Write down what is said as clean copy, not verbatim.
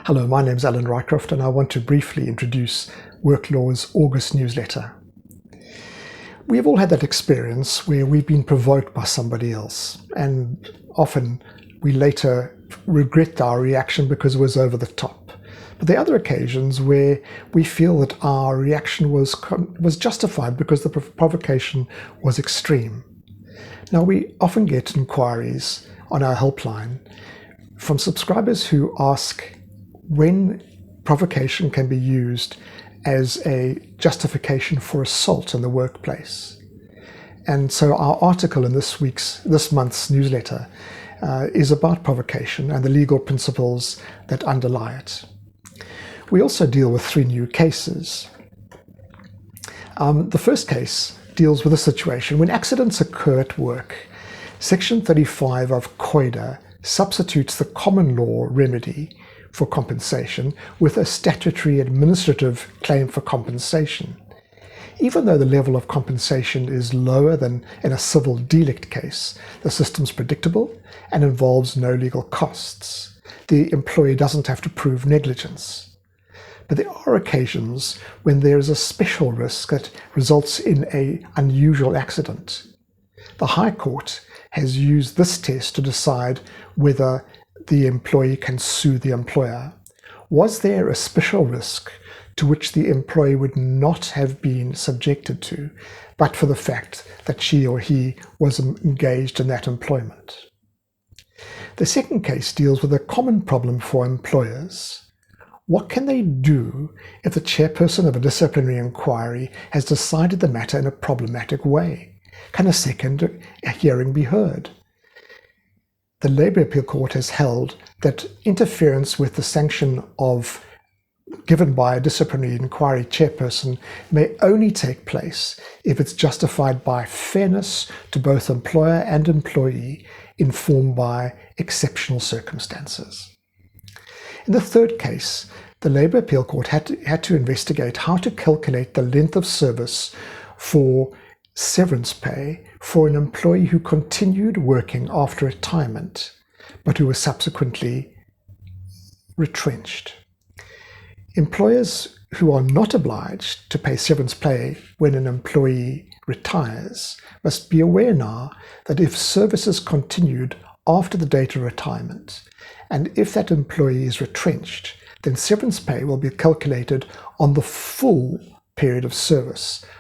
Hello, my name is Alan Rycroft, and I want to briefly introduce WorkLaw's August newsletter. We have all had that experience where we've been provoked by somebody else, and often we later regret our reaction because it was over the top. But there are other occasions where we feel that our reaction was justified because the provocation was extreme. Now, we often get inquiries on our helpline from subscribers who ask when provocation can be used as a justification for assault in the workplace. And so our article in this month's newsletter is about provocation and the legal principles that underlie it. We also deal with 3 new cases. The first case deals with a situation when accidents occur at work. Section 35 of COIDA substitutes the common law remedy for compensation with a statutory administrative claim for compensation. Even though the level of compensation is lower than in a civil delict case, the system's predictable and involves no legal costs. The employee doesn't have to prove negligence. But there are occasions when there is a special risk that results in an unusual accident. The High Court has used this test to decide whether the employee can sue the employer. Was there a special risk to which the employee would not have been subjected to, but for the fact that she or he was engaged in that employment? The second case deals with a common problem for employers. What can they do if the chairperson of a disciplinary inquiry has decided the matter in a problematic way? Can a second hearing be heard? The Labour Appeal Court has held that interference with the sanction given by a disciplinary inquiry chairperson may only take place if it's justified by fairness to both employer and employee, informed by exceptional circumstances. In the third case, the Labour Appeal Court had to investigate how to calculate the length of service for severance pay for an employee who continued working after retirement, but who was subsequently retrenched. Employers who are not obliged to pay severance pay when an employee retires must be aware now that if services continued after the date of retirement, and if that employee is retrenched, then severance pay will be calculated on the full period of service,